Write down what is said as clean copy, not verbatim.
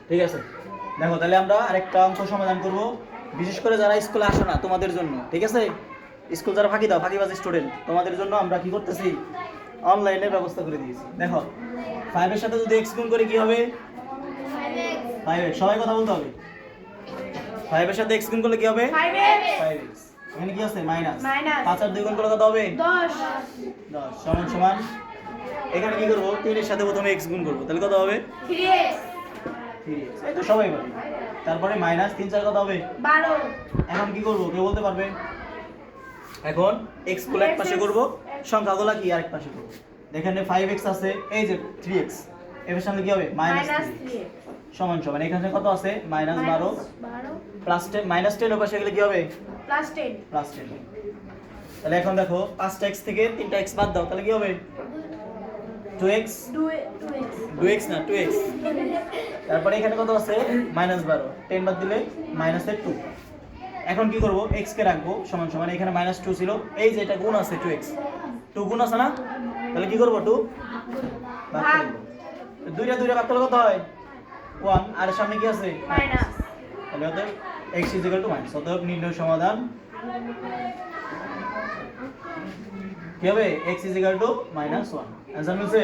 ঠিক আছে, দেখো তাহলে আমরা আরেকটা অঙ্ক সমাধান করব, বিশেষ করে যারা স্কুলে আসো না তোমাদের জন্য। ঠিক আছে, স্কুল যারা ফাঁকি দাও, ফাঁকিবাজ স্টুডেন্ট, তোমাদের জন্য আমরা কি করতেছি, অনলাইনের ব্যবস্থা করে দিয়েছি। দেখো 5 এর সাথে যদি x গুণ করে কি হবে, 5x। সবাই কথা বলতে হবে। 5 এর সাথে x গুণ করলে কি হবে, 5x। এখানে কি আছে, মাইনাস। 5 আর 2 গুণ করলে কত হবে, 10 সমান সমান, এখানে কি করব, 3 এর সাথে প্রথমে x গুণ করব, তাহলে কত হবে, 3x। এই তো সবাই বলে। তারপরে মাইনাস 3 4 কত হবে, 12। এখন কি করব, কেউ বলতে পারবে? এখন x গুলো এক পাশে করব, সংখ্যাগুলো কি আরেক পাশে করব। এখানে 5x আছে, এই যে 3x, এর সামনে কি হবে, -3x। সমান সমান, এখানে কত আছে, -12 প্লাস 10, -10 এর পাশে গেলে কি হবে, +10। প্লাস 10। তাহলে এখন দেখো 5টা x থেকে 3টা x বাদ দাও, তাহলে কি হবে, 2x। 2x না 2x। তারপরে এখানে কত আছে, -12, 10 বাদ দিলে -2। এখন কি করব, x কে রাখবো সমান সমান, এখানে -2 ছিল, এই যে এটা গুণ আছে 2x, 2 গুণ আছে না, তাহলে কি করব, 2 ভাগ করব। দুইটা ভাগ করলে কত হয়, 1, আর এর সামনে কি আছে, মাইনাস। তাহলে অতএব x -, অতএব নির্ণয় সমাধান কি হবে, x -1। অ্যানসার মিলছে।